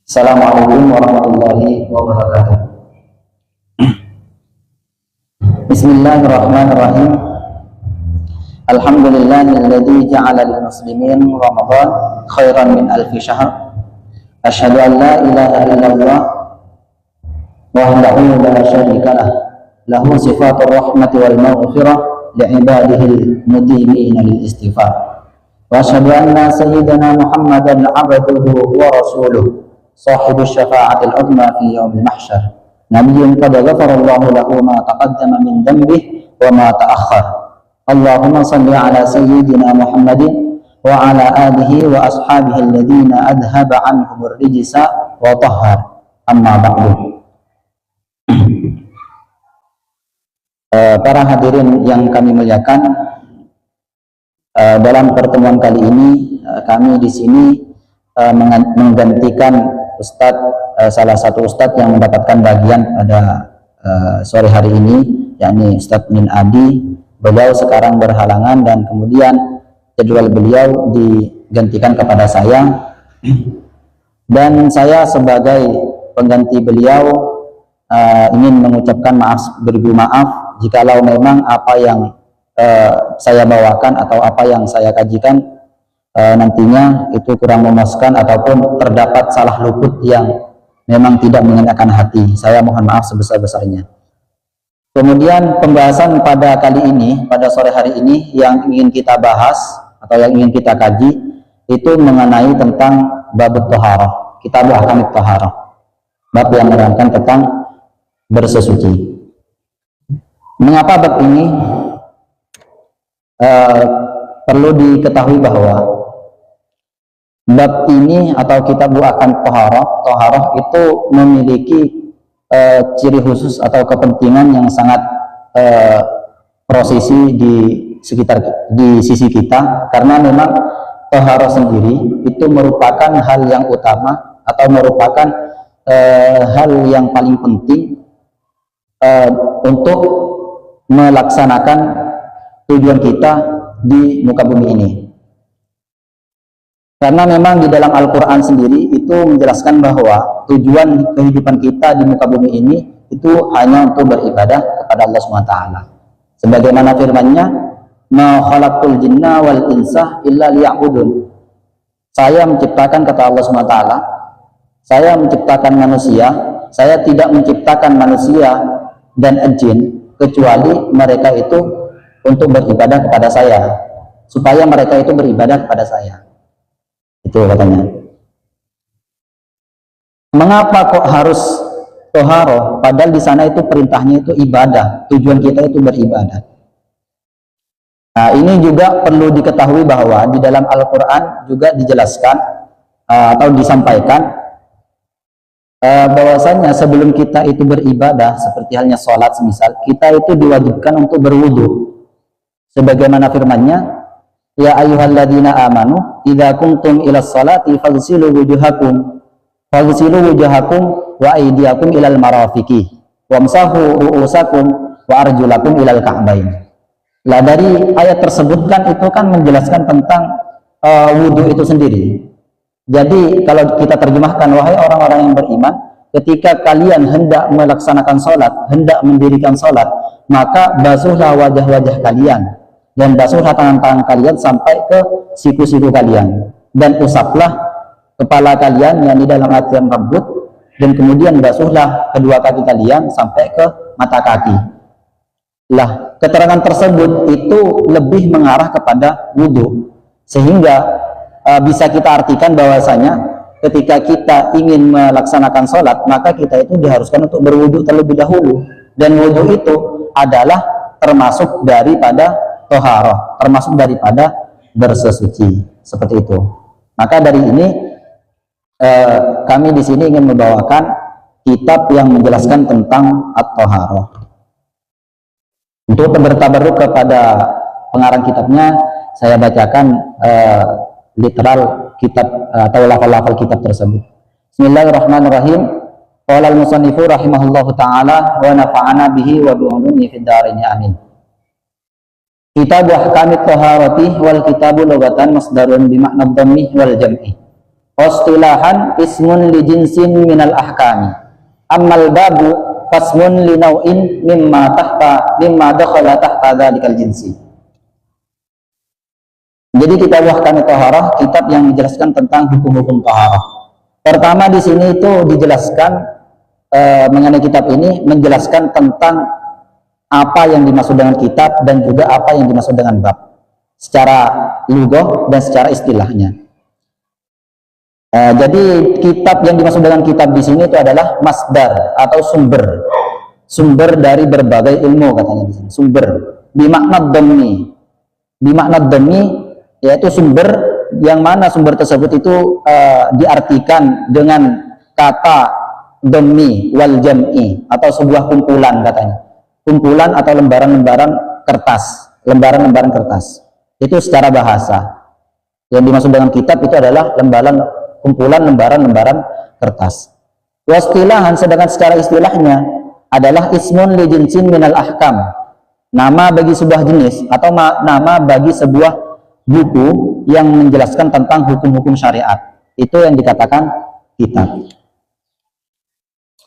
Assalamualaikum warahmatullahi wabarakatuh. Bismillahirrahmanirrahim. Alhamdulillahilladzi ja'ala lil muslimin Ramadan khairan min alfi syahr. Asyhadu an la ilaha illallah wahdahu la syarika lah. Lahu sifatur rahmati wal maghfirah li'ibadihil mudimina lil istighfar. Wa asyhadu anna sayyidana Muhammadan 'abduhu wa rasuluh. صاحب الشفاعة العظمى في يوم المحشر نبي قد غفر الله له ما تقدم من ذنبه وما تأخر اللهم صل على سيدنا محمد وعلى آله وأصحابه الذين أذهب عنهم الرجس وطهر أما بعد. Para hadirin yang kami muliakan, dalam pertemuan kali ini kami di sini menggantikan salah satu ustadz yang mendapatkan bagian pada sore hari ini, yakni Ustadz Min Adi. Beliau sekarang berhalangan dan kemudian jadwal beliau digantikan kepada saya, dan saya sebagai pengganti beliau ingin mengucapkan beribu maaf jikalau memang apa yang saya bawakan atau apa yang saya kajikan nantinya itu kurang memuaskan ataupun terdapat salah luput yang memang tidak mengenakan hati. Saya mohon maaf sebesar-besarnya. Kemudian pembahasan pada kali ini, pada sore hari ini, yang ingin kita bahas atau yang ingin kita kaji itu mengenai tentang bab thaharah, kitab ahkamit thaharah, bab yang menerangkan tentang bersesuci. Mengapa bab ini perlu diketahui bahwa bab ini atau kitab akan toharoh itu memiliki ciri khusus atau kepentingan yang sangat prosesi di sisi kita, karena memang toharoh sendiri itu merupakan hal yang utama atau merupakan hal yang paling penting untuk melaksanakan tujuan kita di muka bumi ini. Karena memang di dalam Al-Quran sendiri itu menjelaskan bahwa tujuan kehidupan kita di muka bumi ini itu hanya untuk beribadah kepada Allah SWT. Sebagaimana firman-Nya, "Ma khalaqtul jinna wal insa illa liya'budun." Saya menciptakan, kata Allah SWT, saya menciptakan manusia, saya tidak menciptakan manusia dan jin kecuali mereka itu untuk beribadah kepada saya, supaya mereka itu beribadah kepada saya. Itu katanya. Mengapa kok harus toharoh? Padahal di sana itu perintahnya itu ibadah, tujuan kita itu beribadah. Nah, ini juga perlu diketahui bahwa di dalam Al-Quran juga dijelaskan atau disampaikan bahwasanya sebelum kita itu beribadah, seperti halnya sholat semisal, kita itu diwajibkan untuk berwudu. Sebagaimana firman-Nya, "Ya ayyuhalladzina amanu idza kuntum ilas salati faghsilu wujuhakum wa aydiyakum ilal marafiqi wamsahu ru'usakum wa arjulakum ilal ka'bain." Lah, dari ayat tersebut kan itu kan menjelaskan tentang wudu itu sendiri. Jadi kalau kita terjemahkan, wahai orang-orang yang beriman, ketika kalian hendak melaksanakan sholat, hendak mendirikan sholat, maka basuhlah wajah-wajah kalian dan basuhlah tangan-tangan kalian sampai ke siku-siku kalian, dan usaplah kepala kalian yang di dalam artian rambut, dan kemudian basuhlah kedua kaki kalian sampai ke mata kaki. Lah, keterangan tersebut itu lebih mengarah kepada wudhu, sehingga bisa kita artikan bahwasanya ketika kita ingin melaksanakan sholat, maka kita itu diharuskan untuk berwudhu terlebih dahulu, dan wudhu itu adalah termasuk daripada toharoh, termasuk daripada bersesuci, seperti itu. Maka dari ini kami di sini ingin membawakan kitab yang menjelaskan tentang at-toharoh. Untuk bertabarruk kepada pengarang kitabnya, saya bacakan literal kitab atau lafal-lafal kitab tersebut. Bismillahirrahmanirrahim. Qala al-musannifu rahimahullahu ta'ala wa nafa'ana bihi wa bi'ulumi fid dharain amin. Kitab ahkamit thaharati wal kitabu lugatan masdarun bi makna dhammi wal jam'i. Wastilahan ismun li jinsin minal ahkami. Ammal babu fasmun li nau'in mimma dakhala tahta dzalikal jinsi. Jadi kita buahkan taharah, kitab yang menjelaskan tentang hukum-hukum taharah. Pertama di sini itu dijelaskan mengenai kitab ini menjelaskan tentang apa yang dimaksud dengan kitab dan juga apa yang dimaksud dengan bab secara lughah dan secara istilahnya. Jadi kitab yang dimaksud dengan kitab di sini itu adalah masdar atau sumber dari berbagai ilmu, katanya di sini. Sumber bimakna dhammi yaitu sumber yang mana sumber tersebut itu diartikan dengan kata dhammi wal jam'i atau sebuah kumpulan, katanya. Kumpulan atau lembaran-lembaran kertas. Itu secara bahasa. Yang dimaksud dengan kitab itu adalah kumpulan lembaran-lembaran kertas. Wastilahan, sedangkan secara istilahnya adalah ismun li jinsin minal ahkam, nama bagi sebuah jenis atau nama bagi sebuah buku yang menjelaskan tentang hukum-hukum syariat. Itu yang dikatakan kitab.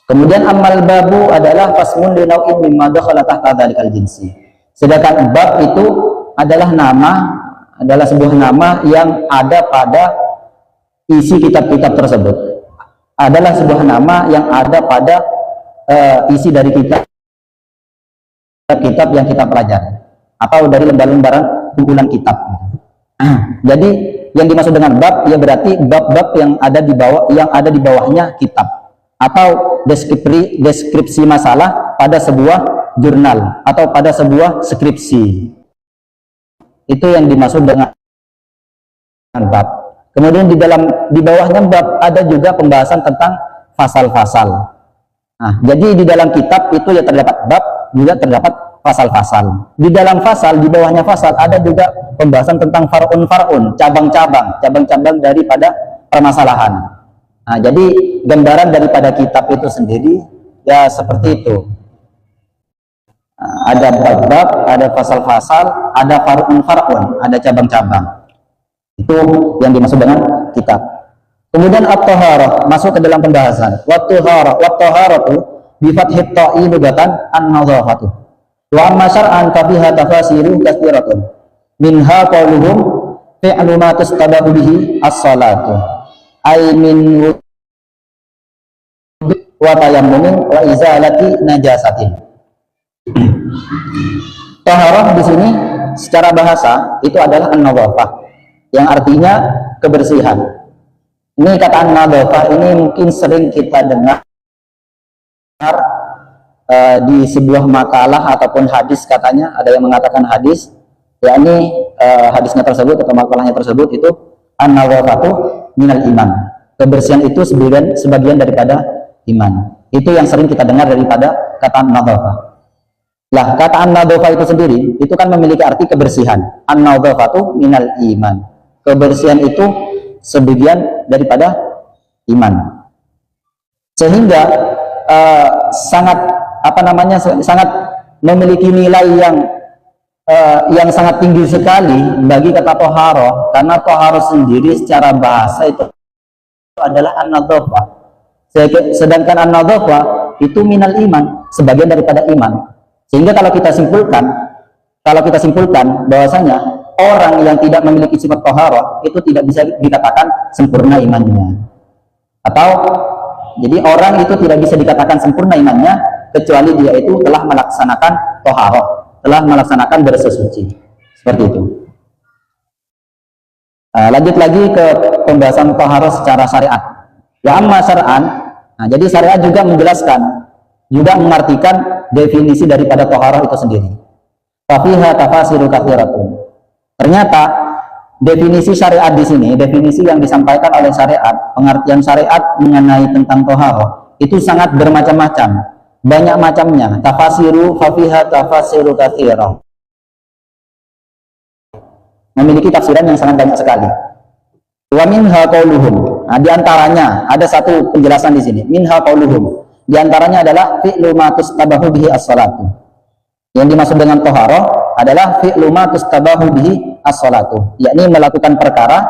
Kemudian amal babu adalah fasmun li nau'in mimma dakhala tahta dzalikal jinsi. Sedangkan bab itu adalah sebuah nama yang ada pada isi kitab-kitab tersebut. Adalah sebuah nama yang ada pada isi dari kitab yang kita pelajari atau dari lembaran kumpulan kitab. Jadi yang dimaksud dengan bab ya berarti bab-bab yang ada di bawahnya kitab atau deskripsi masalah pada sebuah jurnal atau pada sebuah skripsi. Itu yang dimaksud dengan bab. Kemudian di bawahnya bab ada juga pembahasan tentang pasal-pasal. Nah, jadi di dalam kitab itu ya terdapat bab, juga terdapat pasal-pasal. Di dalam pasal, di bawahnya pasal ada juga pembahasan tentang far'un, cabang-cabang daripada permasalahan. Nah, jadi gambaran daripada kitab itu sendiri ya seperti itu. Ada bab-bab, ada pasal-pasal, ada far'un, ada cabang-cabang. Itu yang dimaksud dengan kitab. Kemudian at-taharah masuk ke dalam pembahasan. Wat-taharatu bi fathit ta'i lugatan an-nadhafatu. Wa amma syar'an fa fiha tafasiru katsiratun. Minha qauluhum fi'lu ma tastabahu bihi as-salatu. Ay min wa tayammumin wa izalati najasatin. Taharah di sini secara bahasa itu adalah an-nadhafah, yang artinya kebersihan. Ini kata an-nadhafah ini mungkin sering kita dengar di sebuah makalah ataupun hadis, katanya ada yang mengatakan hadis, yakni hadisnya tersebut atau makalahnya tersebut itu an-nadhafatu minal iman. Kebersihan itu sebagian daripada iman. Itu yang sering kita dengar daripada kata an-nadhafah. Lah, kata an-nadhafah itu sendiri itu kan memiliki arti kebersihan. An-nadhafatu minal iman. Kebersihan itu sebagian daripada iman. Sehingga sangat memiliki nilai yang sangat tinggi sekali bagi kata toharoh, karena toharoh sendiri secara bahasa itu adalah an-nadhafah. Sedangkan an-nadhafah itu minal iman, sebagian daripada iman. Sehingga kalau kita simpulkan bahwasanya orang yang tidak memiliki sifat toharoh itu tidak bisa dikatakan sempurna imannya. Atau jadi orang itu tidak bisa dikatakan sempurna imannya kecuali dia itu telah melaksanakan toharoh, telah melaksanakan bersesuci. Seperti itu. Lanjut lagi ke pembahasan toharoh secara syariat. Ya amma syar'an. Nah, jadi syariat juga menjelaskan, juga mengartikan definisi daripada toharoh itu sendiri. Fafiha tafasiru katsiratun. Ternyata definisi syariat di sini, definisi yang disampaikan oleh syariat, pengertian syariat mengenai tentang toharoh itu sangat bermacam-macam, banyak macamnya. Tafasiru, fafiha tafasiru katsirah. Memiliki tafsiran yang sangat banyak sekali. Wa minha qauluhum. Nah, di antaranya ada satu penjelasan di sini. Minha qauluhum. Di antaranya adalah fi'lu ma tustabahu bihi as-salatu. Yang dimaksud dengan toharoh adalah fi'lu ma tustabahu bihi as-salatu, yakni melakukan perkara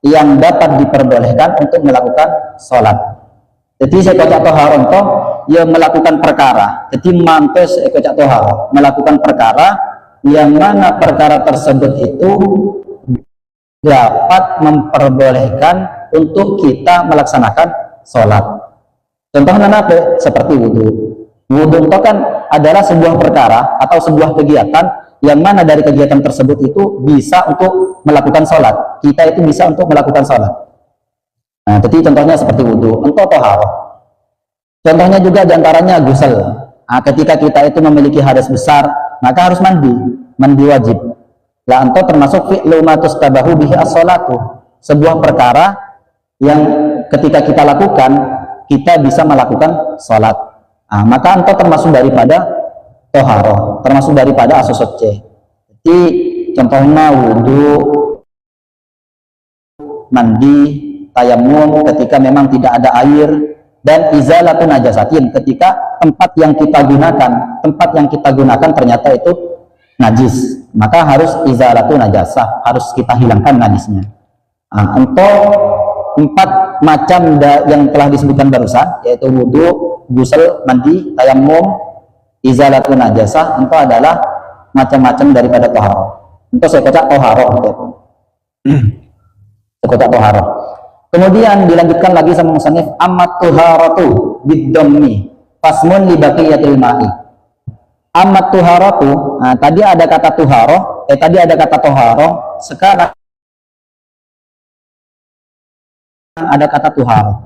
yang dapat diperbolehkan untuk melakukan sholat. Jadi saya kocak toharon toh yang melakukan perkara. Jadi mantes kocak toharon melakukan perkara yang mana perkara tersebut itu dapat memperbolehkan untuk kita melaksanakan sholat. Contohnya apa? Seperti wudhu. Wudhu itu kan adalah sebuah perkara atau sebuah kegiatan yang mana dari kegiatan tersebut itu bisa untuk melakukan sholat. Kita itu bisa untuk melakukan sholat. Nah, jadi contohnya seperti wudhu, untuk toharoh. Contohnya juga diantaranya gusel. Nah, ketika kita itu memiliki hadas besar, maka harus mandi wajib. Lah, untuk termasuk fi'lu ma tustabahu bihi as-sholatu, sebuah perkara yang ketika kita lakukan, kita bisa melakukan sholat. Nah, maka untuk termasuk daripada toharoh, termasuk daripada asosotce. Jadi contohnya wudhu, mandi, tayamum ketika memang tidak ada air, dan izalatun najasatin ketika tempat yang kita gunakan ternyata itu najis, maka harus izalatun najasah, harus kita hilangkan najisnya. Nah, untuk 4 macam yang telah disebutkan barusan, yaitu wudhu, ghusl, mandi, tayamum, izalatun najasah, itu adalah macam-macam daripada toharoh. Untuk saya kocak toharoh, sekocak toharoh. Kemudian dilanjutkan lagi sama musannif, ammat tuharatu bid-dhammi fasmun li baqiyatil ma'i. Ammat tuharatu, nah, tadi ada kata tuharoh, tadi ada kata toharoh, sekarang ada kata tuharoh.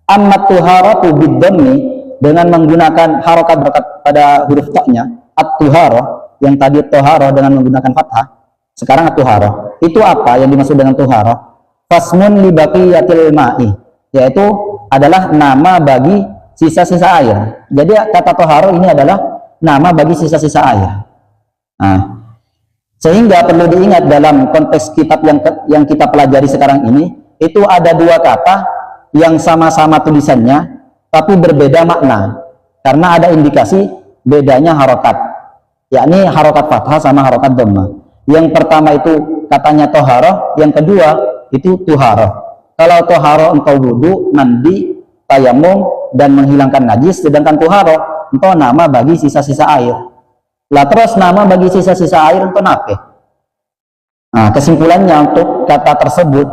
Ammat tuharatu bid-dhammi, dengan menggunakan harokat pada huruf ta-nya, at-tuharoh, yang tadi toharoh dengan menggunakan fathah, sekarang at-tuharoh. Itu apa yang dimaksud dengan tuharoh? Fasmun li baqiyatil ma'i, yaitu adalah nama bagi sisa-sisa air. Jadi kata toharoh ini adalah nama bagi sisa-sisa air. Nah, sehingga perlu diingat dalam konteks kitab yang kita pelajari sekarang ini, itu ada 2 kata yang sama-sama tulisannya tapi berbeda makna karena ada indikasi bedanya harokat, yakni harokat fathah sama harokat dhammah. Yang pertama itu katanya toharoh, yang kedua itu tuharoh. Kalau toharoh engkau wudhu, mandi, tayamum, dan menghilangkan najis, sedangkan tuharoh engkau nama bagi sisa-sisa air. Lah terus nama bagi sisa-sisa air untuk nape? Nah, kesimpulannya untuk kata tersebut,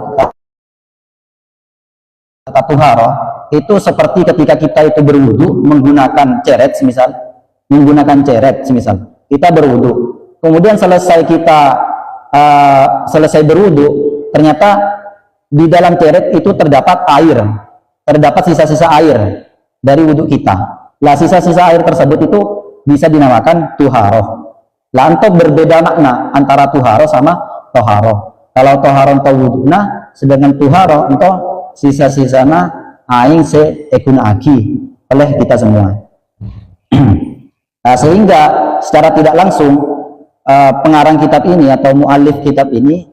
kata tuharoh, itu seperti ketika kita itu berwudhu menggunakan ceret, semisal kita berwudhu, kemudian selesai berwudhu, ternyata di dalam ceret itu terdapat sisa-sisa air dari wudhu kita. Lah sisa-sisa air tersebut itu bisa dinamakan tuharoh. Lah untuk berbeda makna antara tuharoh sama toharoh. Kalau toharoh untuk wudhu'na, sedangkan tuharoh untuk sisa-sisana aing se ekun aki oleh kita semua. Nah, sehingga secara tidak langsung pengarang kitab ini atau mu'alif kitab ini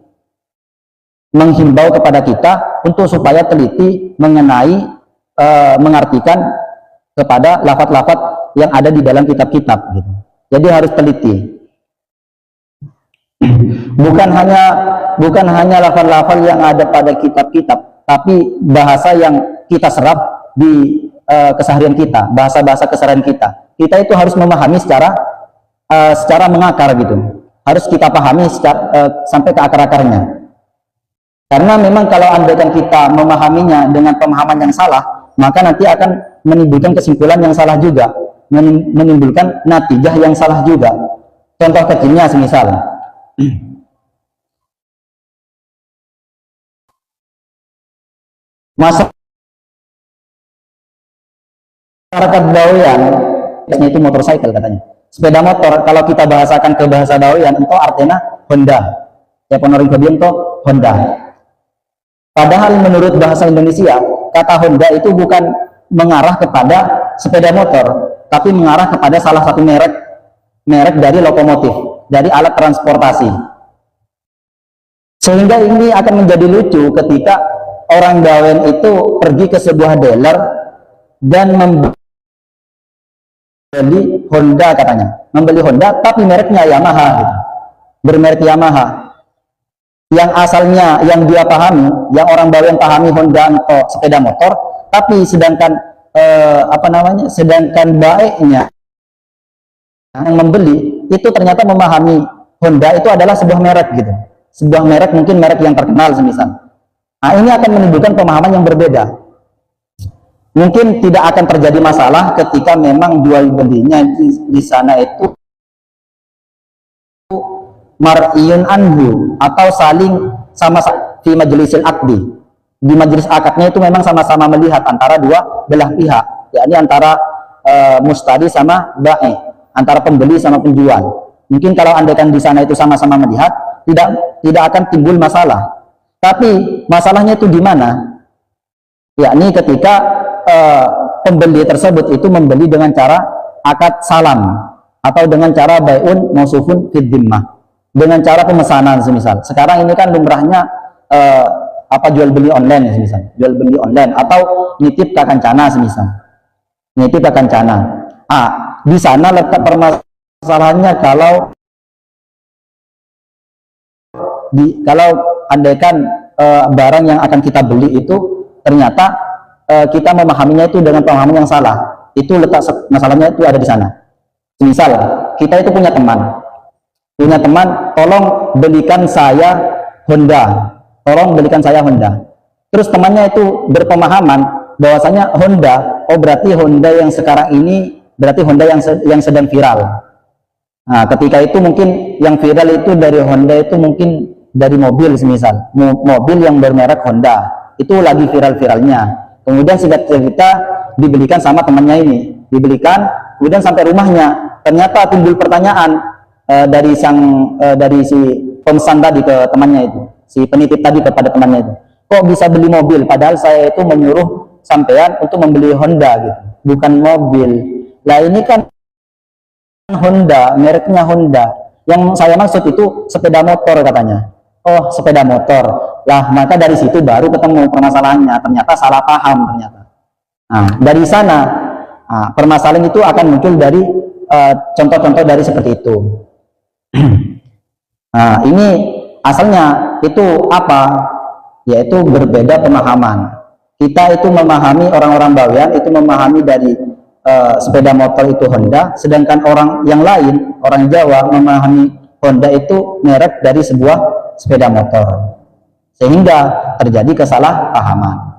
menghimbau kepada kita untuk supaya teliti mengenai mengartikan kepada lafaz-lafaz yang ada di dalam kitab-kitab gitu. Jadi harus teliti. Bukan hanya lafaz-lafaz yang ada pada kitab-kitab, tapi bahasa yang kita serap di keseharian kita, bahasa-bahasa keseharian kita. Kita itu harus memahami secara mengakar gitu. Harus kita pahami sampai ke akar-akarnya. Karena memang kalau andaikan kita memahaminya dengan pemahaman yang salah, maka nanti akan menimbulkan kesimpulan yang salah juga, menimbulkan natijah yang salah juga. Contoh kecilnya semisal, masyarakat Bawean, itu motorcycle katanya. Sepeda motor, kalau kita bahasakan ke bahasa Bawean, itu artinya Honda. Ya penoring kebiang itu Honda. Padahal menurut bahasa Indonesia, kata Honda itu bukan mengarah kepada sepeda motor, tapi mengarah kepada salah satu merek dari lokomotif, dari alat transportasi. Sehingga ini akan menjadi lucu ketika orang Bawean itu pergi ke sebuah dealer dan membeli Honda katanya, membeli Honda tapi mereknya Yamaha gitu. Bermerek Yamaha. yang asalnya yang dia pahami, yang orang Bawean pahami Honda atau sepeda motor, tapi sedangkan sedangkan baiknya yang membeli itu ternyata memahami Honda itu adalah sebuah merek gitu, sebuah merek, mungkin merek yang terkenal semisal. Nah, ini akan menimbulkan pemahaman yang berbeda. Mungkin tidak akan terjadi masalah ketika memang jual belinya di sana itu mar'iyun anhu, atau saling sama di majlisil akdi, di majelis akadnya itu memang sama-sama melihat antara dua belah pihak, yakni antara mustari sama ba'i, antara pembeli sama penjual. Mungkin kalau andaikan di sana itu sama-sama melihat, tidak akan timbul masalah. Tapi masalahnya itu di mana? Yakni ketika pembeli tersebut itu membeli dengan cara akad salam, atau dengan cara bai'un mausufun fid dhimmah, dengan cara pemesanan semisal. Sekarang ini kan lumrahnya jual beli online semisal, jual beli online, atau nitip ke kancana semisal, nitip ke kancana. Di sana letak permasalahannya kalau andaikan barang yang akan kita beli itu ternyata kita memahaminya itu dengan pemahaman yang salah, itu letak masalahnya itu ada di sana. Misal kita itu punya teman, tolong belikan saya Honda, terus temannya itu berpemahaman bahwasanya Honda, berarti Honda yang sekarang ini berarti Honda yang sedang viral. Nah, ketika itu mungkin yang viral itu dari Honda itu mungkin dari mobil semisal, mobil yang bermerek Honda itu lagi viral-viralnya. Kemudian singkat cerita dibelikan sama temannya ini, kemudian sampai rumahnya ternyata timbul pertanyaan dari si pemesan tadi ke temannya itu, si penitip tadi kepada temannya itu, kok bisa beli mobil padahal saya itu menyuruh sampean untuk membeli Honda gitu, bukan mobil. Lah ini kan Honda, mereknya Honda, yang saya maksud itu sepeda motor katanya. Oh, sepeda motor. Lah maka dari situ baru ketemu permasalahannya, ternyata salah paham ternyata. Nah, dari sana permasalahan itu akan muncul dari contoh-contoh dari seperti itu. Nah, ini asalnya itu apa? Yaitu berbeda pemahaman. Kita itu memahami, orang-orang Bawean itu memahami dari sepeda motor itu Honda, sedangkan orang yang lain, orang Jawa memahami Honda itu merek dari sebuah sepeda motor, sehingga terjadi kesalahpahaman.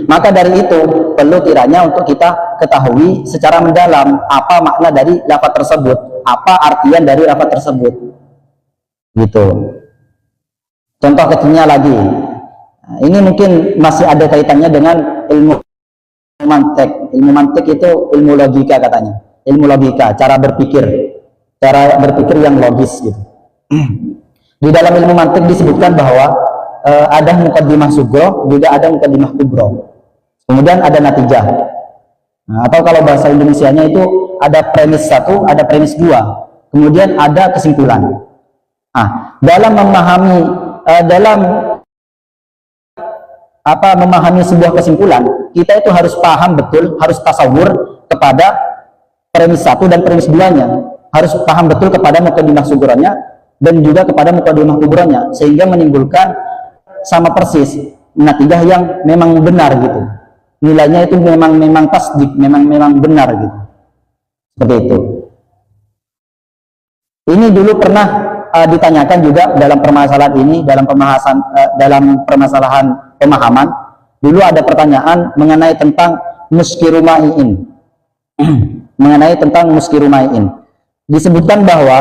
Maka dari itu perlu kiranya untuk kita ketahui secara mendalam apa makna dari lafaz tersebut, apa artian dari lafaz tersebut, gitu. Contoh kecilnya lagi, ini mungkin masih ada kaitannya dengan ilmu mantik. Ilmu mantik itu ilmu logika katanya, ilmu logika, cara berpikir yang logis gitu. Di dalam ilmu mantik disebutkan bahwa ada muqaddimah sugro, juga ada muqaddimah kubro, kemudian ada natijah. Atau kalau bahasa Indonesianya itu ada premis 1, ada premis 2, kemudian ada kesimpulan. Dalam memahami sebuah kesimpulan, kita itu harus paham betul, harus tasawur kepada premis 1 dan premis 2-nya, harus paham betul kepada muqaddimah sugronya dan juga kepada muqaddimah kubronya, sehingga menimbulkan sama persis natijah yang memang benar gitu, nilainya itu memang tasdik, memang benar gitu, seperti itu. Ini dulu pernah ditanyakan juga dalam permasalahan ini, dalam permasalahan pemahaman. Dulu ada pertanyaan mengenai tentang muskirumain, mengenai tentang muskirumain. Disebutkan bahwa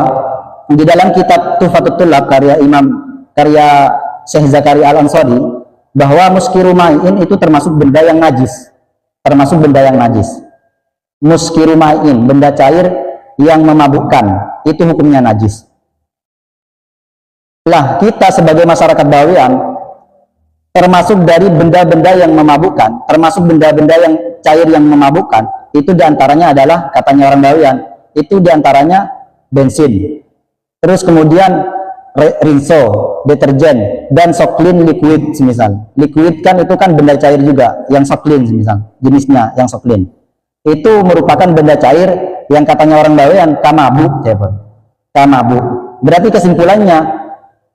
di dalam kitab Tuhfatul Thullab karya Syekh Zakaria Al-Ansari, bahwa muskirumain itu termasuk benda yang najis, muskirumain, benda cair yang memabukkan, itu hukumnya najis. Lah kita sebagai masyarakat Bawean termasuk dari benda-benda yang memabukkan, termasuk benda-benda yang cair yang memabukkan, itu diantaranya adalah, katanya orang Bawean, itu diantaranya bensin, terus kemudian rinso, deterjen, dan soklin liquid semisal. Liquid kan itu kan benda cair juga, yang soklin semisal, jenisnya yang soklin. Itu merupakan benda cair yang katanya orang Bawean kamabuk, kamabuk. Berarti kesimpulannya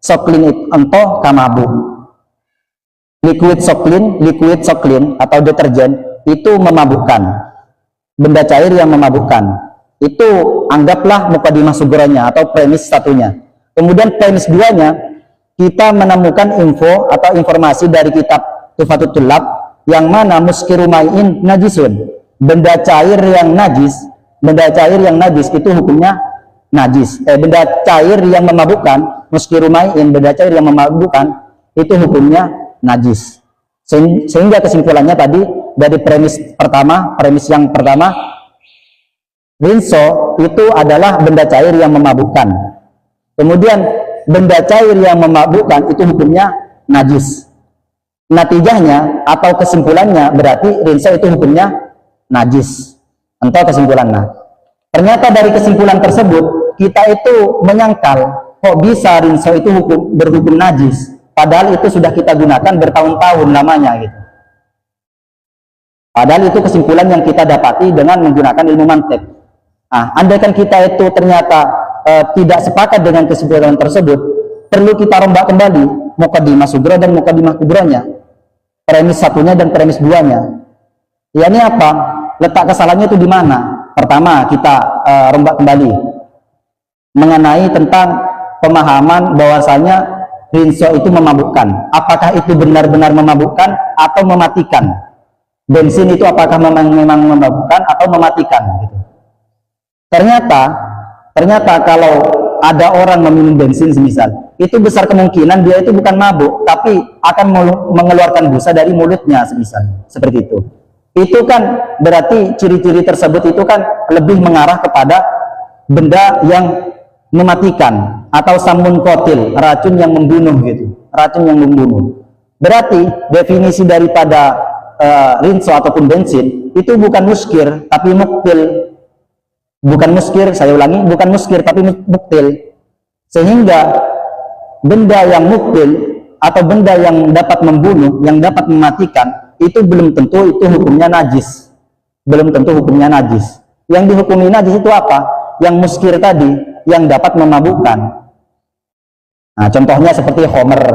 soklin ento kamabuk. Liquid soklin atau deterjen itu memabukkan, benda cair yang memabukkan. Itu anggaplah mukadimah sugronya atau premis satunya. Kemudian premis duanya, kita menemukan info atau informasi dari kitab Tuhfatul Tullab yang mana muskiru mai'in najisun, benda cair yang najis itu hukumnya najis. Benda cair yang memabukkan, muskiru mai'in, benda cair yang memabukkan itu hukumnya najis. Sehingga kesimpulannya tadi dari premis yang pertama, rinso itu adalah benda cair yang memabukkan. Kemudian benda cair yang memabukkan itu hukumnya najis. Natijahnya atau kesimpulannya berarti rinso itu hukumnya najis. Entah kesimpulannya. Ternyata dari kesimpulan tersebut kita itu menyangkal kok bisa rinso itu berhukum najis. Padahal itu sudah kita gunakan bertahun-tahun lamanya gitu. Padahal itu kesimpulan yang kita dapati dengan menggunakan ilmu mantik. Nah, andaikan kita itu ternyata tidak sepakat dengan kesimpulan tersebut, perlu kita rombak kembali mukadimah sugra dan mukadimah kubronya, premis satunya dan premis duanya. Ya, ini apa? Letak kesalahannya itu di mana? Pertama, kita rombak kembali mengenai tentang pemahaman bahwasanya rinso itu memabukkan. Apakah itu benar-benar memabukkan atau mematikan? Bensin itu apakah memang memabukkan atau mematikan? Gitu. Ternyata kalau ada orang meminum bensin semisal, itu besar kemungkinan dia itu bukan mabuk, tapi akan mengeluarkan busa dari mulutnya semisal. Seperti itu. Itu kan berarti ciri-ciri tersebut itu kan lebih mengarah kepada benda yang mematikan atau samun kotil, racun yang membunuh gitu, racun yang membunuh. Berarti definisi daripada rinso ataupun bensin itu bukan muskir tapi muktil. Bukan muskir, saya ulangi, bukan muskir tapi muktil. Sehingga benda yang muktil atau benda yang dapat membunuh, yang dapat mematikan, itu belum tentu itu hukumnya najis. Belum tentu hukumnya najis. Yang dihukumi najis itu apa? Yang muskir tadi, yang dapat memabukkan. Nah, contohnya seperti homer.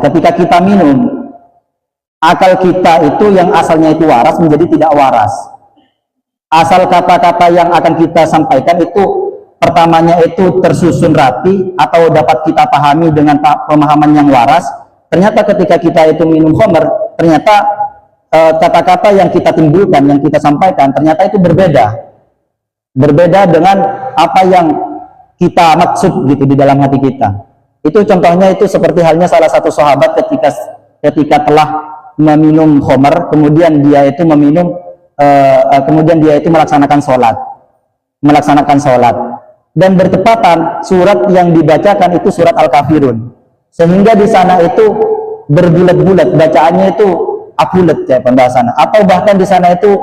Ketika kita minum, akal kita itu yang asalnya itu waras menjadi tidak waras. Asal kata-kata yang akan kita sampaikan itu pertamanya itu tersusun rapi atau dapat kita pahami dengan pemahaman yang waras. Ternyata ketika kita itu minum homer, ternyata kata-kata yang kita timbulkan, yang kita sampaikan, ternyata itu berbeda dengan apa yang kita maksud gitu di dalam hati kita. Itu contohnya itu seperti halnya salah satu sahabat ketika telah meminum khamr, kemudian dia itu melaksanakan sholat dan bertepatan surat yang dibacakan itu surat Al-Kafirun, sehingga di sana itu berbulat-bulat bacaannya itu apulet ya pembahasan, atau bahkan di sana itu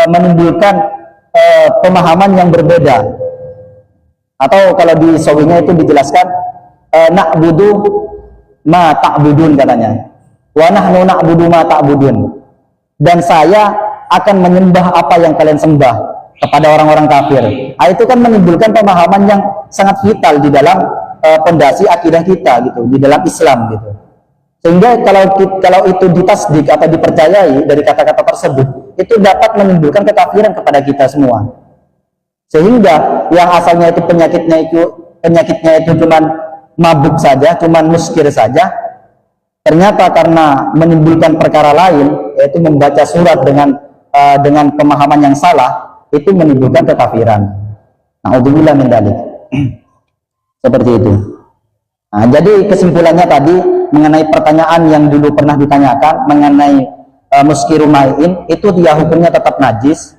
menimbulkan pemahaman yang berbeda. Atau kalau di sawinya itu dijelaskan na'budu ma ta'budun katanya, wa nahnu na'budu ma ta'budun, dan saya akan menyembah apa yang kalian sembah kepada orang-orang kafir. Itu kan menimbulkan pemahaman yang sangat vital di dalam pondasi akidah kita gitu, di dalam Islam gitu. Sehingga kalau itu ditasdik atau dipercayai dari kata-kata tersebut, itu dapat menimbulkan kekafiran kepada kita semua. Sehingga yang asalnya itu penyakitnya itu cuman mabuk saja, cuman muskir saja, ternyata karena menimbulkan perkara lain, yaitu membaca surat dengan pemahaman yang salah, itu menimbulkan kekafiran. Na'udzubillah min dzalik. Seperti itu. Nah, jadi kesimpulannya tadi mengenai pertanyaan yang dulu pernah ditanyakan mengenai muskiru mai'in, itu dia hukumnya tetap najis.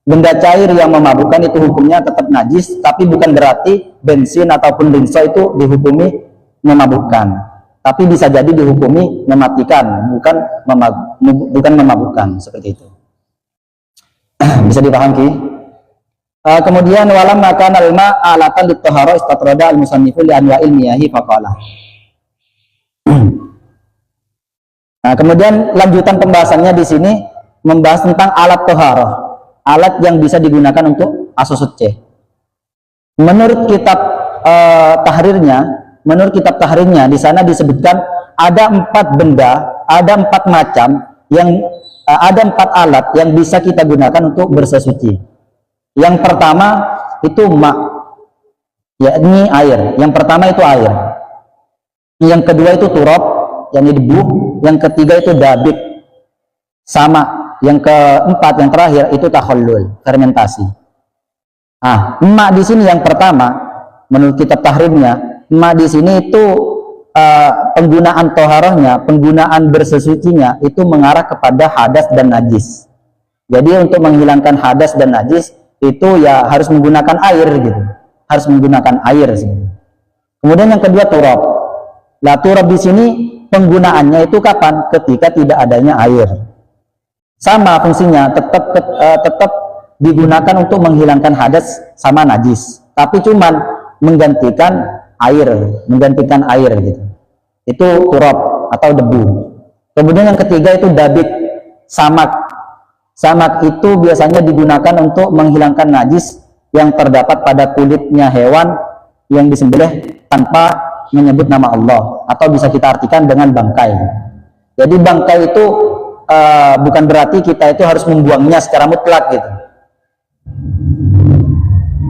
Benda cair yang memabukkan itu hukumnya tetap najis, tapi bukan berarti bensin ataupun rinso itu dihukumi memabukkan. Tapi bisa jadi dihukumi mematikan, bukan memabukkan, seperti itu. Bisa dipahami? Kemudian walam makan alma alatan litahara istatrada al-musannifu li anwa ilmiyahi faqala. Nah, kemudian lanjutan pembahasannya di sini membahas tentang alat taharah, alat yang bisa digunakan untuk asusuce. Menurut kitab tahrirnya, menurut kitab tahrirnya di sana disebutkan ada 4 benda, ada 4 macam yang ada 4 alat yang bisa kita gunakan untuk bersesuci. Yang pertama itu yakni air. Yang pertama itu air. Yang kedua itu turab, yakni debu. Yang ketiga itu dabik, sama. Yang keempat, yang terakhir itu takhallul, fermentasi. Di sini yang pertama, menurut kitab tahrimnya, di sini itu penggunaan toharohnya, penggunaan bersesucinya itu mengarah kepada hadas dan najis. Jadi untuk menghilangkan hadas dan najis itu ya harus menggunakan air gitu, harus menggunakan air sih. Kemudian yang kedua turab. Turab di sini penggunaannya itu kapan? Ketika tidak adanya air. Sama fungsinya, tetap digunakan untuk menghilangkan hadas sama najis, tapi cuman menggantikan air gitu. Itu turab atau debu. Kemudian yang ketiga itu dabik, samak. Samak itu biasanya digunakan untuk menghilangkan najis yang terdapat pada kulitnya hewan yang disembelih tanpa menyebut nama Allah, atau bisa kita artikan dengan bangkai. Jadi bangkai itu bukan berarti kita itu harus membuangnya secara mutlak gitu.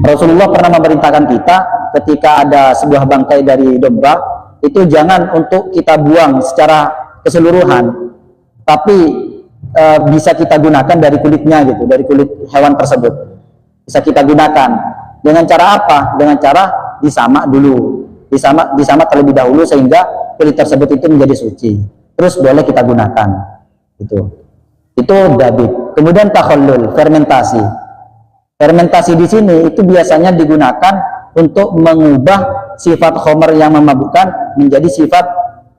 Rasulullah pernah memerintahkan kita ketika ada sebuah bangkai dari domba, itu jangan untuk kita buang secara keseluruhan, tapi bisa kita gunakan dari kulitnya gitu, dari kulit hewan tersebut. Bisa kita gunakan dengan cara apa? Dengan cara disamak dulu, disamak terlebih dahulu sehingga kulit tersebut itu menjadi suci. Terus boleh kita gunakan. Itu dabik. Kemudian takhallul, fermentasi. Fermentasi di sini itu biasanya digunakan untuk mengubah sifat khamr yang memabukkan menjadi sifat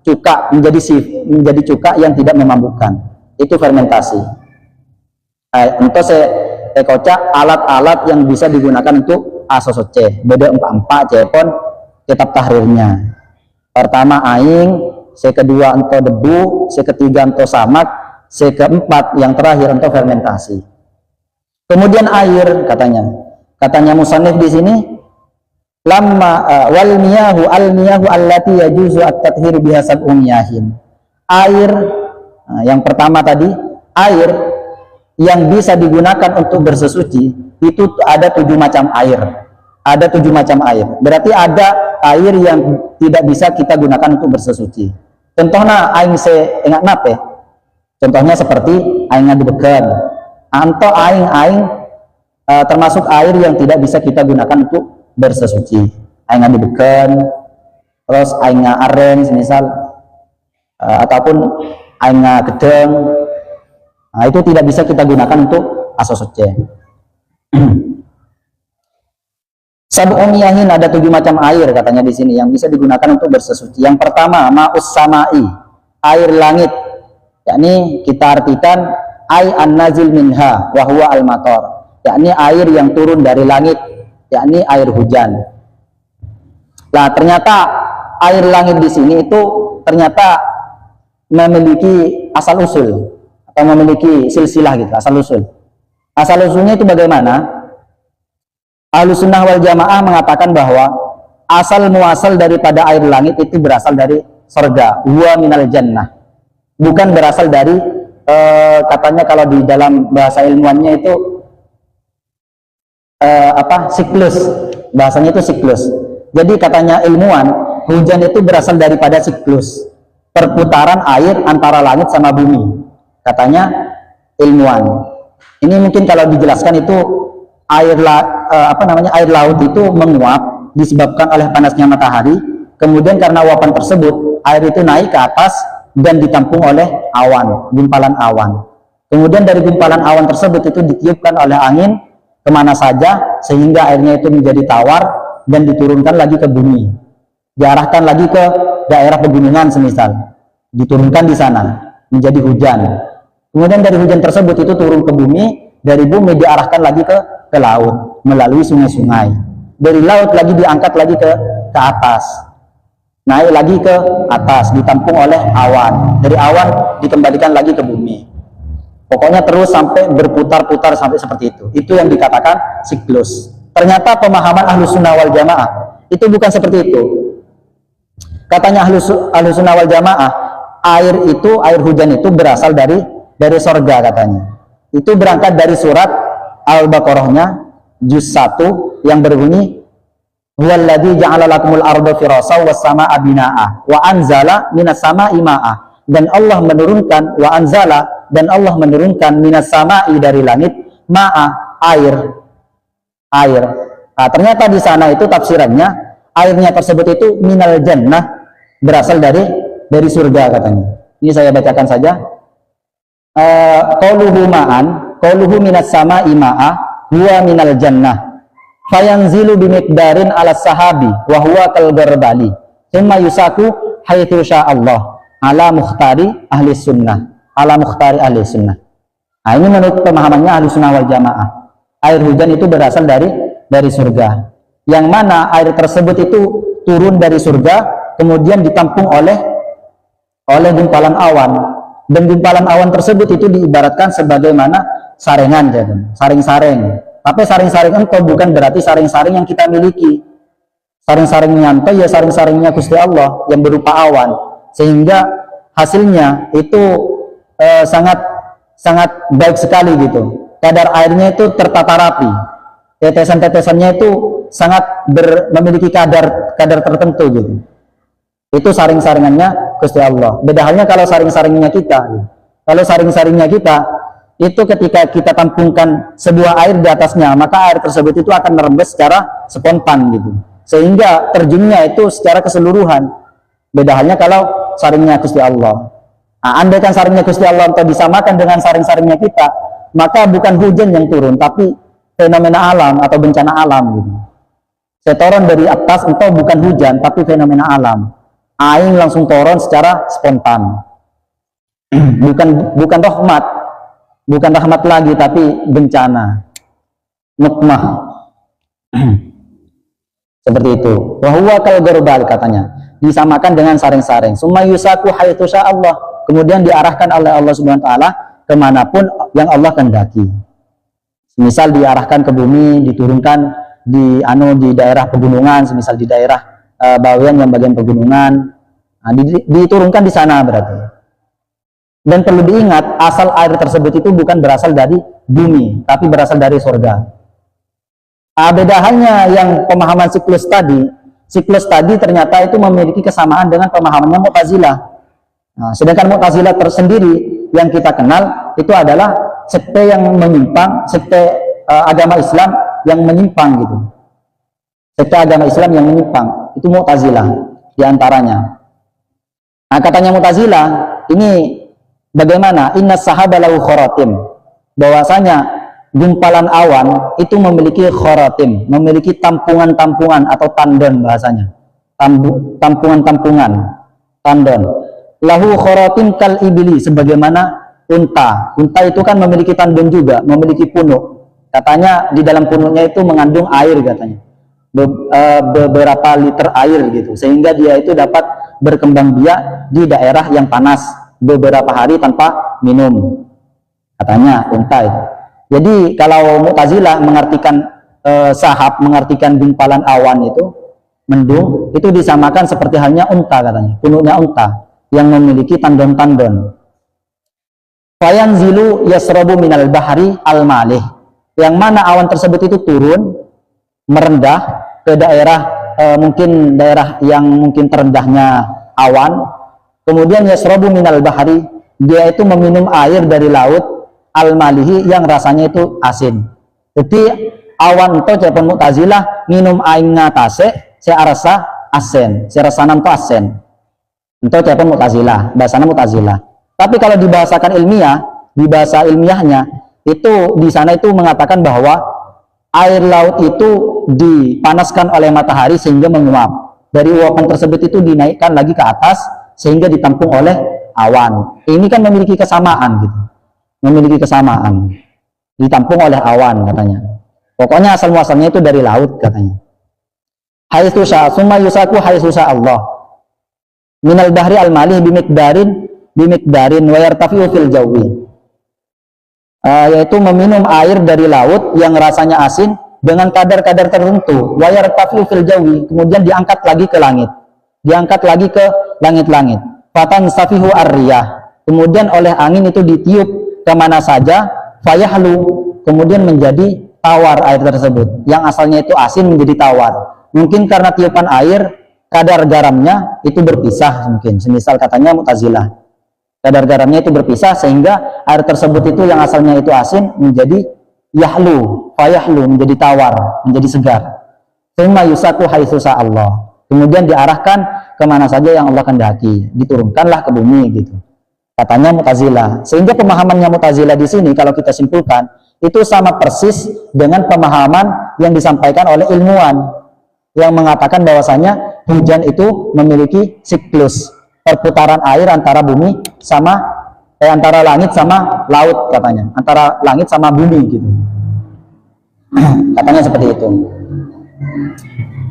cuka, menjadi cuka yang tidak memabukkan. Itu fermentasi. Untuk saya kocak alat-alat yang bisa digunakan untuk asosoce. Beda 44 cepon kitab tahrirnya. Pertama aing, kedua ento debu, ketiga ento samak, keempat yang terakhir ento fermentasi. Kemudian air katanya musannif di sini wal miyahu allati yajuzu at-tathhir biha sab'u miyahin. Air yang pertama tadi, air yang bisa digunakan untuk bersesuci itu ada 7 macam air. Ada 7 macam air. Berarti ada air yang tidak bisa kita gunakan untuk bersesuci. Contohnya aing ingat nape. Contohnya seperti aing ngadebekeun. Atau aing termasuk air yang tidak bisa kita gunakan untuk bersesuci. Aing ngadebekeun, terus aing ngaaren semisal, ataupun aing ngagedeng. Itu tidak bisa kita gunakan untuk asosoce. Sab'umiyahin, ada 7 macam air katanya di sini yang bisa digunakan untuk bersesuci. Yang pertama ma'us samai, air langit. Yakni kita artikan ai an-nazil minha wa huwa al-matar. Yakni air yang turun dari langit, yakni air hujan. Ternyata air langit di sini itu ternyata memiliki asal usul atau memiliki silsilah gitu, asal usul. Asal usulnya itu bagaimana? Ahlus sunnah wal jamaah mengatakan bahwa asal muasal daripada air langit itu berasal dari surga, wa minal jannah, bukan berasal dari katanya kalau di dalam bahasa ilmuannya itu siklus, bahasanya itu siklus. Jadi katanya ilmuwan, hujan itu berasal daripada siklus perputaran air antara langit sama bumi, katanya ilmuwan. Ini mungkin kalau dijelaskan itu air laut itu menguap disebabkan oleh panasnya matahari, kemudian karena uapan tersebut air itu naik ke atas dan ditampung oleh awan, gumpalan awan. Kemudian dari gumpalan awan tersebut itu ditiupkan oleh angin kemana saja sehingga airnya itu menjadi tawar dan diturunkan lagi ke bumi, diarahkan lagi ke daerah pegunungan semisal, diturunkan di sana menjadi hujan. Kemudian dari hujan tersebut itu turun ke bumi, dari bumi diarahkan lagi ke laut melalui sungai-sungai, dari laut lagi diangkat lagi ke atas, naik lagi ke atas, ditampung oleh awan, dari awan dikembalikan lagi ke bumi. Pokoknya terus sampai berputar-putar sampai seperti itu. Itu yang dikatakan siklus. Ternyata pemahaman Ahlus Sunnah wal Jamaah itu bukan seperti itu. Katanya Ahlussunnah wal Jamaah, air hujan itu berasal dari sorga katanya. Itu berangkat dari surat Al-Baqarahnya juz 1 yang berbunyi huwallazi ja'ala lakumul arda firasha was samaa'a binaa'a wa anzala minas samaa'i maa'a. Dan Allah menurunkan minas sama'i dari langit ma'a, air. Nah, ternyata di sana itu tafsirannya airnya tersebut itu minal jannah, berasal dari surga katanya. Ini saya bacakan saja. Qauluhu minas sama'i ma'a huwa minal jannah fayanzilu bimiqdarin ala sahabi wa huwa kal garbali thumma yusaku haitsu Allah ala mukhtari ahli sunnah. Nah, ini menurut pemahamannya Ahlussunnah wal Jamaah, air hujan itu berasal dari surga, yang mana air tersebut itu turun dari surga kemudian ditampung oleh gumpalan awan, dan gumpalan awan tersebut itu diibaratkan sebagaimana saringan, saring-saring. Tapi saring-saring itu bukan berarti saring-saring yang kita miliki. Saring-saringnya itu ya saring-saringnya Gusti Allah yang berupa awan, sehingga hasilnya itu sangat baik sekali gitu. Kadar airnya itu tertata rapi, tetesan-tetesannya itu sangat memiliki kadar tertentu gitu. Itu saring-saringannya Gusti Allah. Beda halnya kalau saring-saringnya kita. Kalau saring-saringnya kita itu ketika kita tampungkan sebuah air di atasnya, maka air tersebut itu akan merembes secara spontan gitu, sehingga terjunnya itu secara keseluruhan. Beda halnya kalau saringnya Gusti Allah. Nah, andaikan saringnya Gusti Allah atau disamakan dengan saring-saringnya kita, maka bukan hujan yang turun, tapi fenomena alam atau bencana alam gitu. Setoran dari atas itu bukan hujan, tapi fenomena alam. Air langsung turun secara spontan. Bukan rahmat lagi, tapi bencana, nikmah. Seperti itu. Wa huwa kal garbal katanya, disamakan dengan saring-saring. Summa yusaku haitsu Allah, kemudian diarahkan oleh Allah Subhanahu wa taala kemanapun yang Allah kehendaki. Misal diarahkan ke bumi, diturunkan di daerah pegunungan, semisal di daerah Bawean yang bagian pegunungan, diturunkan di sana berarti. Dan perlu diingat, asal air tersebut itu bukan berasal dari bumi, tapi berasal dari surga. Beda halnya yang pemahaman siklus tadi ternyata itu memiliki kesamaan dengan pemahamannya Mu'tazilah. Nah, sedangkan Mu'tazilah tersendiri yang kita kenal itu adalah sekte yang menyimpang, sekte agama Islam yang menyimpang gitu. Sekte agama Islam yang menyimpang itu Mu'tazilah diantaranya. Nah, katanya Mu'tazilah ini bagaimana? Inna sahaba lahu kharatim, bahwasanya gumpalan awan itu memiliki kharatim, memiliki tampungan-tampungan atau tandon bahasanya. Tampungan-tampungan, tandon. Lahu kharatim kal ibli, sebagaimana unta. Unta itu kan memiliki tandon juga, memiliki punuk. Katanya di dalam punuknya itu mengandung air katanya. Beberapa liter air gitu, sehingga dia itu dapat berkembang biak di daerah yang panas beberapa hari tanpa minum, katanya unta itu. Jadi kalau Mu'tazilah mengartikan sahab, mengartikan gumpalan awan itu mendung, itu disamakan seperti halnya unta katanya, punuknya unta yang memiliki tandon-tandon. Fayanzilu yasrabu minal bahri al-malih, yang mana awan tersebut itu turun merendah ke daerah mungkin daerah yang mungkin terendahnya awan. Kemudian yasrabu minal bahari, dia itu meminum air dari laut al-malihi yang rasanya itu asin. Jadi awan itu cepon Mu'tazilah minum air ngatase saya rasa asin, saya rasa nampu asin. Itu cepon Mu'tazilah, bahasanya Mu'tazilah. Tapi kalau dibahasakan ilmiah, di bahasa ilmiahnya itu di sana itu mengatakan bahwa air laut itu dipanaskan oleh matahari sehingga menguap. Dari uapan tersebut itu dinaikkan lagi ke atas sehingga ditampung oleh awan. Ini kan memiliki kesamaan gitu, memiliki kesamaan, ditampung oleh awan katanya. Pokoknya asal muasalnya itu dari laut katanya. Haitsu summa yusaku haitsu Allah minal bahri al malih bimikdarin wa yartafi'u fil jawi, yaitu meminum air dari laut yang rasanya asin dengan kadar-kadar tertentu, wa yartafi'u fil jawi, kemudian diangkat lagi ke langit. Diangkat lagi ke langit-langit. Fatan safihu ar-riyah, kemudian oleh angin itu ditiup kemana saja, fayahlu, kemudian menjadi tawar air tersebut. Yang asalnya itu asin menjadi tawar. Mungkin karena tiupan air, kadar garamnya itu berpisah mungkin. Semisal katanya Mu'tazilah. Kadar garamnya itu berpisah sehingga air tersebut itu yang asalnya itu asin menjadi yahlu, fayahlu, menjadi tawar, menjadi segar. Summa yusaku haitsu Allah. Kemudian diarahkan kemana saja yang Allah kehendaki, diturunkanlah ke bumi gitu. Katanya Mu'tazilah. Sehingga pemahamannya Mu'tazilah di sini kalau kita simpulkan itu sama persis dengan pemahaman yang disampaikan oleh ilmuwan yang mengatakan bahwasanya hujan itu memiliki siklus perputaran air antara bumi sama antara langit sama laut katanya, antara langit sama bumi gitu. Katanya seperti itu.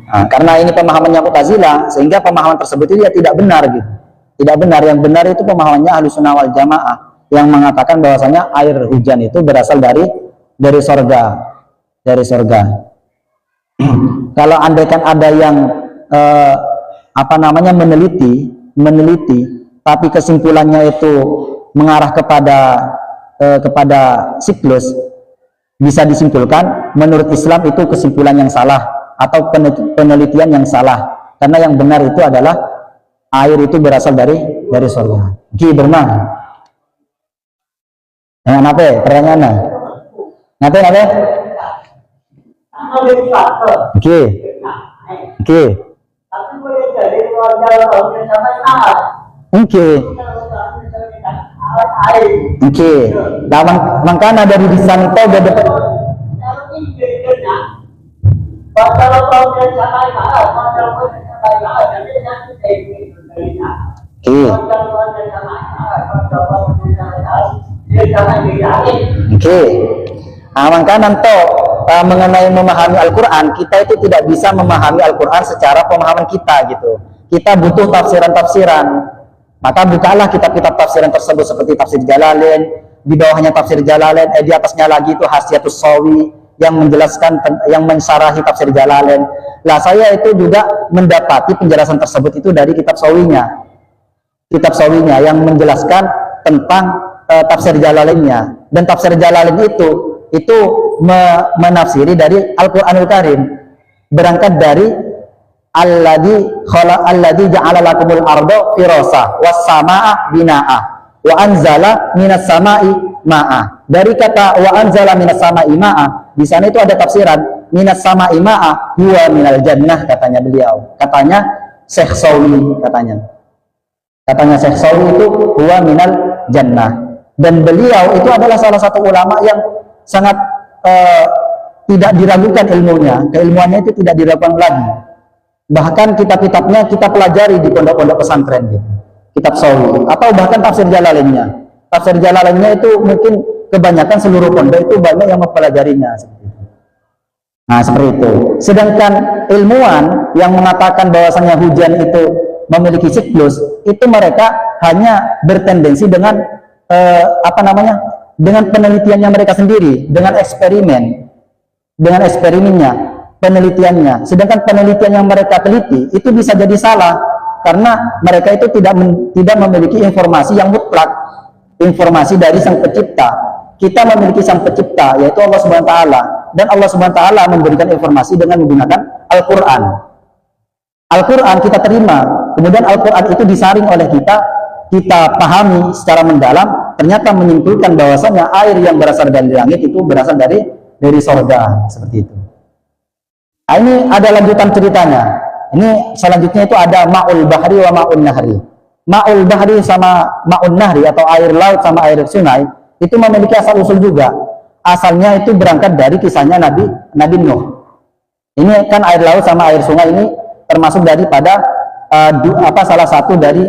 Nah, karena ini pemahamannya Mu'tazilah, sehingga pemahaman tersebut itu ya tidak benar gitu. Tidak benar. Yang benar itu pemahamannya Ahlussunnah wal Jamaah yang mengatakan bahwasanya air hujan itu berasal dari sorga, dari sorga. Kalau andaikan ada yang meneliti, tapi kesimpulannya itu mengarah kepada siklus, bisa disimpulkan menurut Islam itu kesimpulan yang salah atau penelitian yang salah, karena yang benar itu adalah air itu berasal dari surga. Ki bermah. Yang apa? Pertanyaannya? Nate? Oke. Oke. Makanya dari lisan itu beda. Maka nanti mengenai memahami Al-Quran, kita itu tidak bisa memahami Al-Quran secara pemahaman kita gitu. Kita butuh tafsiran-tafsiran. Maka bukalah kitab-kitab tafsiran tersebut seperti Tafsir Jalalain, di bawahnya Tafsir Jalalain, di atasnya lagi itu Hasyiatus Shawi yang menjelaskan, yang mensyarahi Tafsir Jalalain. Lah saya itu juga mendapati penjelasan tersebut itu dari kitab Shawinya. Kitab Shawinya yang menjelaskan tentang Tafsir Jalalainnya. Dan Tafsir Jalalain itu menafsiri dari Al-Qur'anul Karim. Berangkat dari alladzi ja'ala lakumul arda firasah was samaa binaa wa anzala minas samai ma'a. Dari kata wa anzala minas samai ma'a, di sana itu ada tafsiran minas samai ma'a huwa minal jannah, katanya beliau. Katanya Syekh Shawi, katanya Syekh Shawi itu huwa minal jannah. Dan beliau itu adalah salah satu ulama yang sangat tidak diragukan ilmunya, keilmuannya itu tidak diragukan lagi. Bahkan kitab-kitabnya kita pelajari di pondok-pondok pesantren gitu. Kitab Shawi atau bahkan Tafsir Jalalainnya. Tafsir Jalalainnya itu mungkin kebanyakan seluruh pondok itu banyak yang mempelajarinya seperti itu. Nah, seperti itu. Sedangkan ilmuwan yang mengatakan bahwasanya hujan itu memiliki siklus, itu mereka hanya bertendensi dengan dengan penelitiannya mereka sendiri, dengan eksperimennya, penelitiannya. Sedangkan penelitian yang mereka teliti itu bisa jadi salah karena mereka itu tidak memiliki informasi yang mutlak, informasi dari Sang Pencipta. Kita memiliki Sang Pencipta, yaitu Allah Subhanahu wa taala, dan Allah Subhanahu wa taala memberikan informasi dengan menggunakan Al-Qur'an. Al-Qur'an kita terima, kemudian Al-Qur'an itu disaring oleh kita pahami secara mendalam, ternyata menyimpulkan bahwasanya air yang berasal dari langit itu berasal dari sorga, seperti itu. Nah, ini ada lanjutan ceritanya. Ini selanjutnya itu ada ma'ul bahri wa ma'un nahri. Ma'ul bahri sama ma'un nahri atau air laut sama air sungai itu memiliki asal usul juga. Asalnya itu berangkat dari kisahnya Nabi Nuh. Ini kan air laut sama air sungai ini termasuk daripada salah satu dari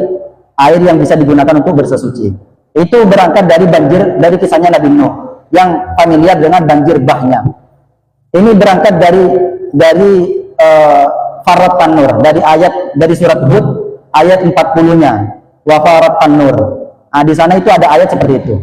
air yang bisa digunakan untuk bersesuci. Itu berangkat dari banjir, dari kisahnya Nabi Nuh yang familiar dengan banjir bahnya. Ini berangkat dari Farat Tanur, dari surat Hud ayat 40-nya. Wa Farat Tanur. Nah, di sana itu ada ayat seperti itu.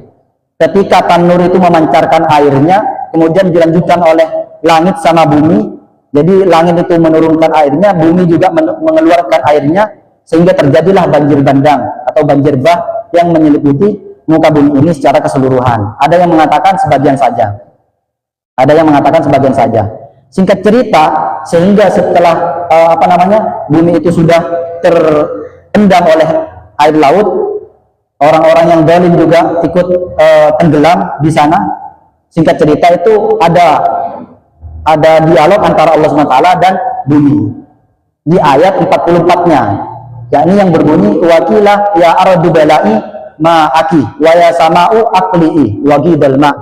Ketika tanur itu memancarkan airnya, kemudian dilanjutkan oleh langit sama bumi. Jadi langit itu menurunkan airnya, bumi juga mengeluarkan airnya, sehingga terjadilah banjir bandang atau banjir bah yang menyelimuti muka bumi ini secara keseluruhan. Ada yang mengatakan sebagian saja. Ada yang mengatakan sebagian saja. Singkat cerita, sehingga setelah bumi itu sudah terendam oleh air laut, orang-orang yang zalim juga ikut tenggelam di sana. Singkat cerita itu ada dialog antara Allah SWT dan bumi di ayat 44-nya, yakni yang berbunyi wakilah ya aradu balai ma'aki wa ya sama'u aqli'i wa ghidal ma'.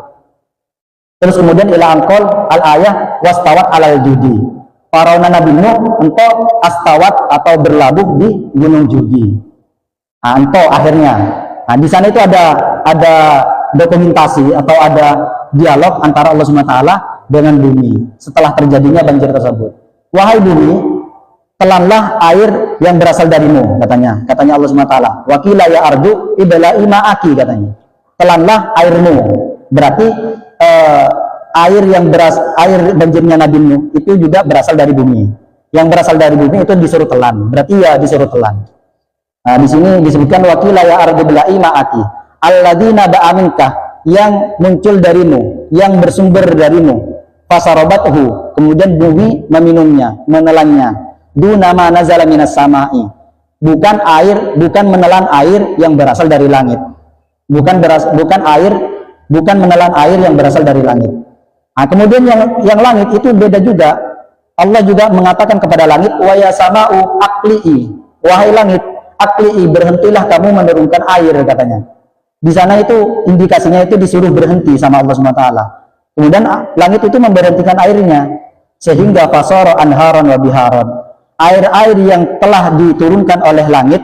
Terus kemudian ila angkol al-ayah wastawat alal judi. Farauna Nabi Nuh ento astawat atau berlabuh di gunung Judi. Ento akhirnya. Nah, di sana itu ada dokumentasi atau ada dialog antara Allah SWT dengan bumi setelah terjadinya banjir tersebut. Wahai bumi, telanlah air yang berasal darimu, katanya Allah SWT. Wakila ya ardu ibla'i ma'aki, katanya. Telanlah airmu. Berarti air banjirnya Nabi Nuh itu juga berasal dari bumi. Yang berasal dari bumi itu disuruh telan. Berarti ya disuruh telan. Nah, di sini disebutkan wakila ya ardu ibla'i ma'aki. Alladzina ba'aminkah, yang muncul darimu, yang bersumber darimu. Fasarobathu, kemudian bumi meminumnya, menelannya. Dunama nazala minas sama'i, bukan menelan air yang berasal dari langit, bukan menelan air yang berasal dari langit. Nah, kemudian yang langit itu beda juga. Allah juga mengatakan kepada langit, wa ya sama'u aqli'i, wahai langit, aqli'i, berhentilah kamu menurunkan air, katanya. Di sana itu indikasinya itu disuruh berhenti sama Allah SWT. Kemudian langit itu memberhentikan airnya, sehingga fasara anharan wa biharan. Air-air yang telah diturunkan oleh langit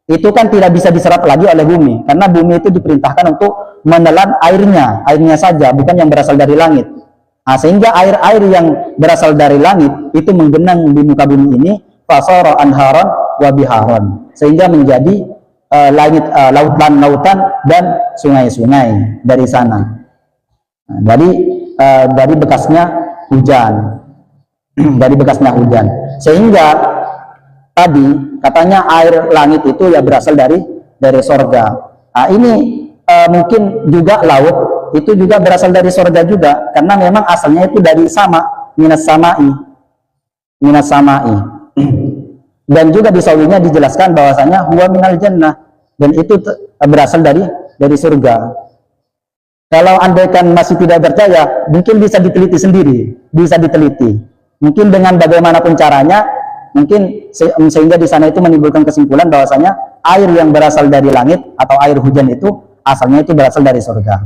itu kan tidak bisa diserap lagi oleh bumi, karena bumi itu diperintahkan untuk menelan airnya saja, bukan yang berasal dari langit. Nah, sehingga air-air yang berasal dari langit itu menggenang di muka bumi ini, fasara anharan wa biharan, sehingga menjadi lautan-lautan dan sungai-sungai dari sana. Nah, dari bekasnya hujan, dari bekasnya hujan, sehingga tadi katanya air langit itu ya berasal dari sorga. Nah, ini mungkin juga laut itu juga berasal dari sorga juga, karena memang asalnya itu dari sama, minas sama'i. Dan juga di sawinya dijelaskan bahwasanya huwa minal jannah, dan itu berasal dari surga. Kalau andaikan masih tidak percaya, mungkin bisa diteliti sendiri, mungkin dengan bagaimanapun caranya, mungkin sehingga di sana itu menimbulkan kesimpulan bahwasanya air yang berasal dari langit atau air hujan itu asalnya itu berasal dari surga.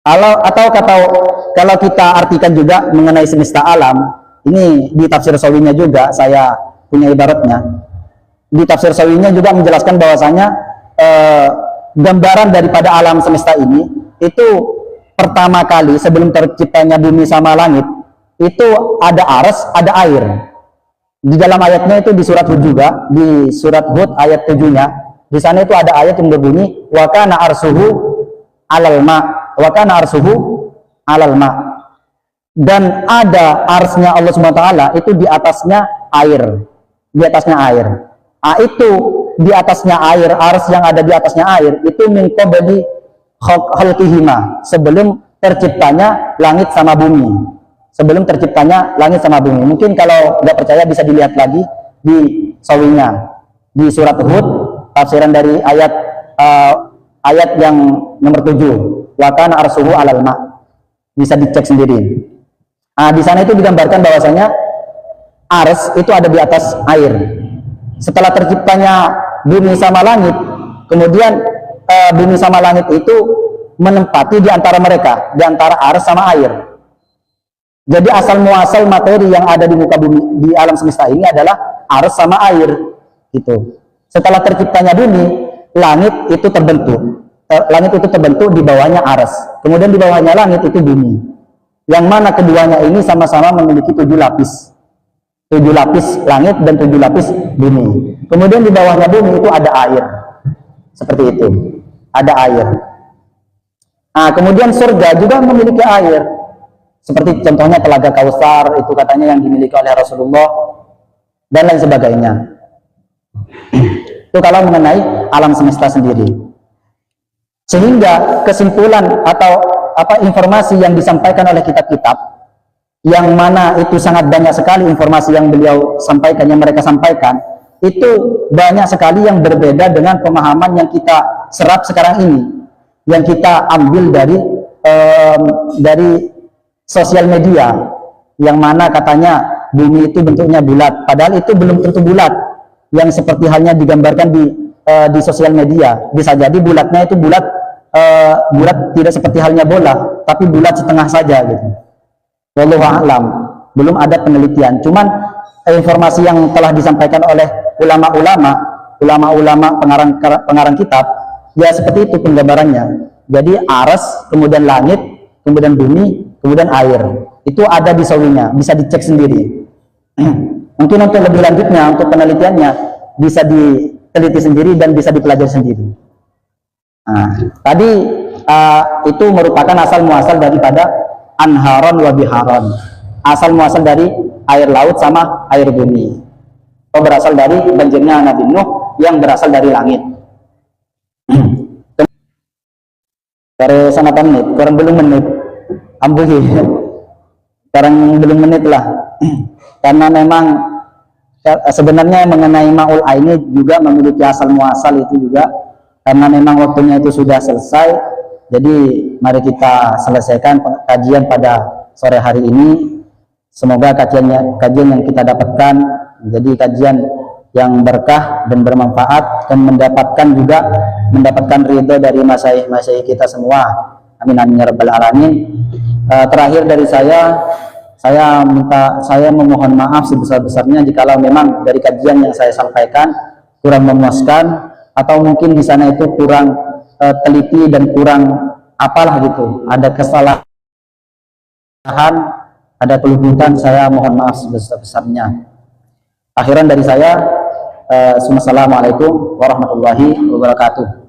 Kalau kita artikan juga mengenai semesta alam, ini di tafsir sawinya juga saya punya ibaratnya. Di tafsir sawinya juga menjelaskan bahwasanya gambaran daripada alam semesta ini itu pertama kali sebelum terciptanya bumi sama langit itu ada aras, ada air. Di dalam ayatnya itu di surat Hud juga, di surat Hud ayat 7-nya, di sana itu ada ayat yang berbunyi wa kana arsuhu alal ma, dan ada arsnya Allah SWT itu di atasnya air, itu di atasnya air, ars yang ada di atasnya air itu min qabli khalqihima, sebelum terciptanya langit sama bumi. Mungkin kalau nggak percaya bisa dilihat lagi di sawinya, di surat Hud, tafsiran dari ayat yang nomor 7, wa kana arsuhu alal ma, bisa dicek sendiri. Nah, di sana itu digambarkan bahwasanya ars itu ada di atas air. Setelah terciptanya bumi sama langit, kemudian bumi sama langit itu menempati di antara mereka, di antara ars sama air. Jadi asal muasal materi yang ada di muka bumi, di alam semesta ini adalah ars sama air, gitu. Setelah terciptanya bumi, langit itu terbentuk di bawahnya ars, kemudian di bawahnya langit itu bumi, yang mana keduanya ini sama-sama memiliki 7 lapis langit dan 7 lapis bumi. Kemudian di bawahnya bumi itu ada air, seperti itu, ada air. Nah, kemudian surga juga memiliki air. seperti contohnya Telaga Kausar itu katanya yang dimiliki oleh Rasulullah dan lain sebagainya. Itu kalau mengenai alam semesta sendiri. Sehingga kesimpulan atau informasi yang disampaikan oleh kitab-kitab, yang mana itu sangat banyak sekali informasi yang beliau sampaikan, yang mereka sampaikan, itu banyak sekali yang berbeda dengan pemahaman yang kita serap sekarang ini, yang kita ambil dari sosial media, yang mana katanya bumi itu bentuknya bulat, padahal itu belum tentu bulat, yang seperti halnya digambarkan di sosial media. Bisa jadi bulatnya itu bulat tidak seperti halnya bola, tapi bulat setengah saja gitu. Wallahu a'lam, belum ada penelitian. Cuman informasi yang telah disampaikan oleh ulama-ulama pengarang kitab, ya seperti itu penggambarannya. Jadi aras, kemudian langit, kemudian bumi, kemudian air. Itu ada di sawinya, bisa dicek sendiri. Mungkin untuk lebih lanjutnya, untuk penelitiannya bisa diteliti sendiri dan bisa dipelajari sendiri. Nah, tadi itu merupakan asal muasal daripada anharon wa biharon, asal muasal dari air laut sama air bumi. Atau berasal dari banjirnya Nabi Nuh yang berasal dari langit. Dari sana menit, kurang belum menit, ambuhi, sekarang belum menit lah. Karena memang sebenarnya mengenai Ma'ul Aini juga memiliki asal muasal itu juga, karena memang waktunya itu sudah selesai. Jadi mari kita selesaikan kajian pada sore hari ini. Semoga kajian yang kita dapatkan menjadi kajian yang berkah dan bermanfaat, dan mendapatkan ridho dari masyayikh kita semua. Amin amin ya rabbal alamin. Terakhir dari saya memohon maaf sebesar-besarnya jikalau memang dari kajian yang saya sampaikan kurang memuaskan, atau mungkin di sana itu kurang teliti dan kurang apalah gitu, ada kesalahan, ada kelupaan, saya mohon maaf sebesar-besarnya. Akhiran dari saya, assalamualaikum warahmatullahi wabarakatuh.